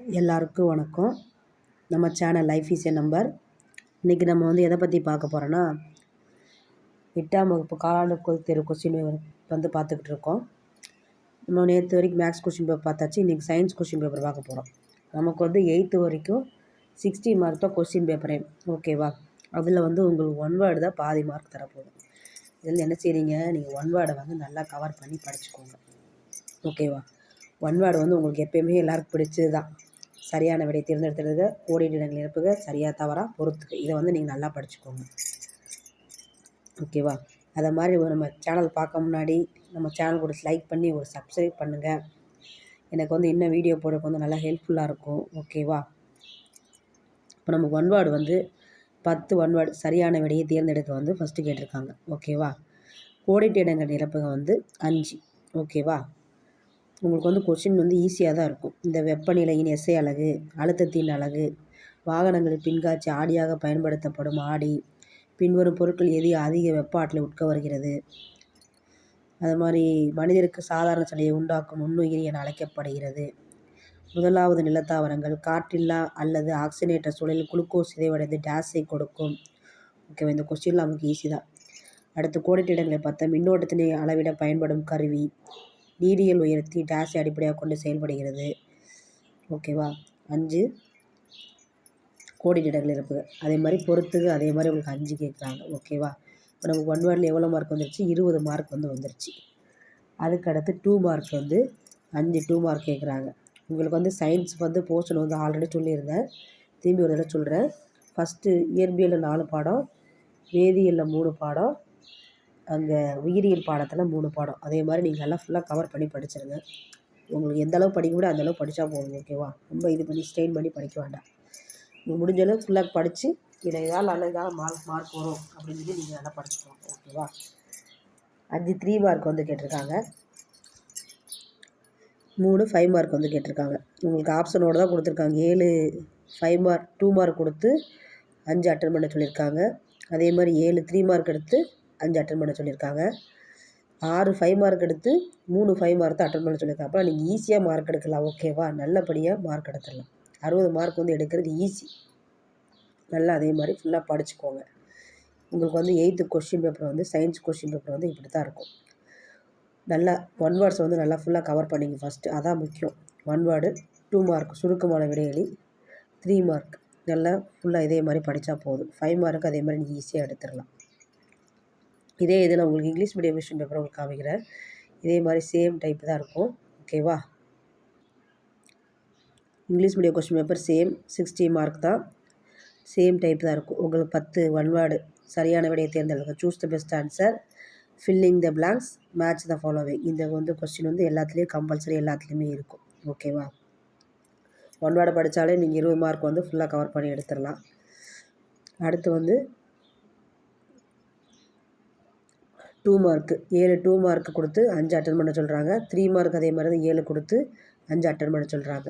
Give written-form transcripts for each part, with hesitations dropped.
எல்லாருக்கும் வணக்கம். நம்ம channel life is a number. இன்றைக்கி நம்ம எதை பற்றி பார்க்க போகிறோன்னா, 8ஆம் வகுப்பு காலாண்டு பொதுத் தேர்வு கொஸ்டின் பார்த்துக்கிட்டு இருக்கோம். நம்ம நேற்று வரைக்கும் மேக்ஸ் கொஸ்டின் பேப்பர் பார்த்தாச்சு. இன்றைக்கி சயின்ஸ் கொஸ்டின் பேப்பர் பார்க்க போகிறோம். நமக்கு 8th வரைக்கும் 60 மார்க் தான் கொஸ்டின் பேப்பரே. ஓகேவா? அதில் உங்களுக்கு 1 வேர்டு தான் பாதி மார்க் தரப்போகுது. இதில் என்ன செய்கிறீங்க, நீங்கள் 1 வேர்டை நல்லா கவர் பண்ணி படிச்சுக்கோங்க. ஓகேவா? 1 வேர்டு உங்களுக்கு எப்போயுமே எல்லாருக்கும் பிடிச்சது தான். சரியான விடையை தேர்ந்தெடுத்துடுங்க, ஓடிட்டு இடங்கள் நிரப்புக, சரியாக தவறாக பொறுத்துக்க. இதை நீங்கள் நல்லா படிச்சுக்கோங்க. ஓகேவா? அதை மாதிரி நம்ம சேனல் பார்க்க முன்னாடி நம்ம சேனல் கூட லைக் பண்ணி ஒரு சப்ஸ்கிரைப் பண்ணுங்கள். எனக்கு இன்னும் வீடியோ போடுறதுக்கு நல்லா ஹெல்ப்ஃபுல்லாக இருக்கும். ஓகேவா? இப்போ நமக்கு 1 வேர்டு 10 1 வேர்டு சரியான விடையை தேர்ந்தெடுக்க ஃபஸ்ட்டு கேட்டிருக்காங்க. ஓகேவா? கோடிட்ட இடங்கள் நிரப்புக 5. ஓகேவா? உங்களுக்கு கொஷின் ஈஸியாக தான் இருக்கும். இந்த வெப்பநிலையின் எஸ்ஐ அலகு, அழுத்தத்தின் அலகு, வாகனங்களில் பின்காட்சி ஆடியாக பயன்படுத்தப்படும் ஆடி, பின்வரும் பொருட்கள் எது அதிக வெப்ப ஆற்றலை உட்கவருகிறது, அது மாதிரி மனிதருக்கு சாதாரண சளியை உண்டாக்கும் நுண்ணுயிரி என அழைக்கப்படுகிறது, முதலாவது நிலத்தாவரங்கள் காற்றில்லா அல்லது ஆக்சிஜனேற்ற சூழலில் குளுக்கோஸ் சிதைவடைந்து டேஸை கொடுக்கும். ஓகேவா? இந்த கொஸ்டின் நமக்கு ஈஸி தான். அடுத்து கோடிட்ட இடங்களை பார்த்தா, மின்னோட்டத்தினை அளவிட பயன்படும் கருவி, நீரியல் உயர்த்தி டேஸை அடிப்படையாக கொண்டு செயல்படுகிறது. ஓகேவா? 5 கோடிட்ட இடங்கள் இருப்புக. அதே மாதிரி பொறுத்துக்கு அதே மாதிரி உங்களுக்கு 5 கேட்குறாங்க. ஓகேவா? இப்போ நமக்கு 1 வேர்டில் எவ்வளோ மார்க் வந்துருச்சு? 20 மார்க் வந்துருச்சு. அதுக்கு அடுத்து 2 மார்க் 5 2 மார்க் கேட்குறாங்க. உங்களுக்கு சயின்ஸ் போர்ஷன் ஆல்ரெடி சொல்லியிருந்தேன். திரும்பி ஒரு தடவை சொல்கிறேன். ஃபஸ்ட்டு இயற்பியலில் 4 பாடம், வேதியியலில் 3 பாடம், அங்கே உயிரியல் பாடத்தில் 3 பாடம். அதே மாதிரி நீங்கள் நல்லா ஃபுல்லாக கவர் பண்ணி படிச்சிருங்க. உங்களுக்கு எந்தளவு படிக்க முடியும் அந்தளவு படித்தா போதும். ஓகேவா? ரொம்ப இது பண்ணி ஸ்ட்ரெயின் பண்ணி படிக்க வேண்டாம். நீங்கள் முடிஞ்ச அளவு ஃபுல்லாக படித்து இதை இதால் நல்ல மார்க் வரும் அப்படின்னு சொல்லி நீங்கள் நல்லா படிச்சுக்கோங்க. ஓகேவா? 5 3 மார்க் கேட்டிருக்காங்க. 3 5 மார்க் கேட்டிருக்காங்க. உங்களுக்கு ஆப்ஷனோடு தான் கொடுத்துருக்காங்க. 7 5 மார்க் 2 மார்க் கொடுத்து 5 அட்டன் பண்ண சொல்லியிருக்காங்க. அதே மாதிரி 7 3 மார்க் எடுத்து 5 அட்டன் பண்ண சொல்லியிருக்காங்க. 6 5 மார்க் எடுத்து 3 5 மார்க் தான் அட்டன் பண்ண சொல்லியிருக்காங்க. அப்போ நீங்கள் ஈஸியாக மார்க் எடுக்கலாம். ஓகேவா? நல்லபடியாக மார்க் எடுத்துடலாம். 60 மார்க் எடுக்கிறது ஈஸி. நல்லா அதே மாதிரி ஃபுல்லாக படிச்சுக்கோங்க. உங்களுக்கு 8th question paper science question paper இப்படி தான் இருக்கும். நல்லா 1 வேர்ட்ஸ் நல்லா ஃபுல்லாக கவர் பண்ணிங்க ஃபஸ்ட்டு. அதான் முக்கியம். 1 வேர்டு 2 மார்க் சுருக்கமான விடையளி, 3 மார்க் நல்லா ஃபுல்லாக இதே மாதிரி படித்தா போதும். 5 மார்க்கு அதே மாதிரி நீங்கள் ஈஸியாக எடுத்துடலாம். இதே இதில் உங்களுக்கு இங்கிலீஷ் மீடியம் கொஸ்டின் பேப்பர் உங்களுக்கு காமிக்கிறேன். இதே மாதிரி சேம் டைப் தான் இருக்கும். ஓகேவா? English medium question paper same 60 mark தான். சேம் டைப் தான் இருக்கும். உங்களுக்கு 10 1 வேர்டு சரியான விடையை தேர்ந்தெடுங்க. Choose the best answer, filling the blanks, match the following. இந்த கொஸ்டின் எல்லாத்துலேயும் கம்பல்சரி எல்லாத்துலேயுமே இருக்கும். ஓகேவா? 1 வேர்டை படித்தாலே நீங்கள் 20 மார்க் ஃபுல்லாக கவர் பண்ணி எடுத்துடலாம். அடுத்து 2 மார்க்கு 7 2 மார்க் கொடுத்து 5 அட்டன் பண்ண சொல்கிறாங்க. 3 மார்க் அதே மாதிரி தான் 7 கொடுத்து 5 அட்டன் பண்ண சொல்கிறாங்க.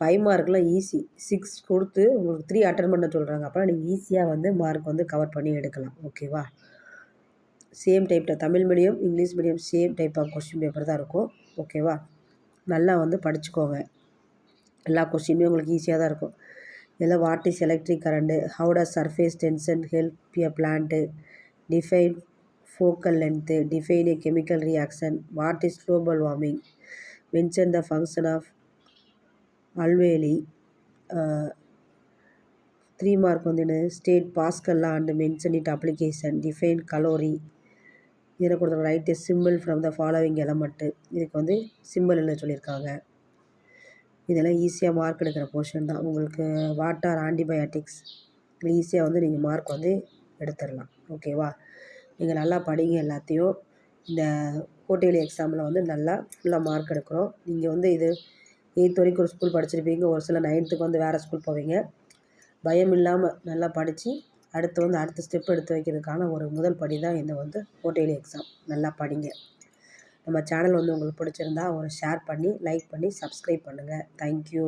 5 மார்க்லாம் ஈஸி. 6 கொடுத்து உங்களுக்கு 3 அட்டன் பண்ண சொல்கிறாங்க. அப்போலாம் நீங்கள் ஈஸியாக மார்க் கவர் பண்ணி எடுக்கலாம். ஓகேவா? சேம் டைப் தான். Tamil medium English medium same type of question paper தான் இருக்கும். ஓகேவா? நல்லா படிச்சுக்கோங்க. எல்லா கொஸ்டினுமே உங்களுக்கு ஈஸியாக தான் இருக்கும். இதில் what is electric current, how does surface tension help a plant, define focal length, define a chemical reaction, what is global warming, mention the function of alveoli, 3 mark state Pascal law and mention it application, define calorie, இதில் கொடுத்த write a symbol from the following element. இதுக்கு simple எழுத சொல்லியிருக்காங்க. இதெல்லாம் ஈஸியாக mark எடுக்கிற portion தான். உங்களுக்கு வாட் ஆர் ஆன்டிபயோட்டிக்ஸ் ஈஸியாக நீங்கள் மார்க் எடுத்துடலாம். ஓகேவா? நீங்கள் நல்லா படிங்க எல்லாத்தையும். இந்த குவார்ட்டர்லி எக்ஸாமில் நல்லா ஃபுல்லாக மார்க் எடுக்கிறோம். நீங்கள் இது 8th வரைக்கும் ஒரு ஸ்கூல் படிச்சிருப்பீங்க. ஒரு சில 9th வேறு ஸ்கூல் போவீங்க. பயம் இல்லாமல் நல்லா படித்து அடுத்த ஸ்டெப் எடுத்து வைக்கிறதுக்கான ஒரு முதல் படி தான் இந்த குவார்ட்டர்லி எக்ஸாம். நல்லா படிங்க. நம்ம சேனல் உங்களுக்கு பிடிச்சிருந்தா ஒரு ஷேர் பண்ணி லைக் பண்ணி சப்ஸ்கிரைப் பண்ணுங்கள். தேங்க்யூ.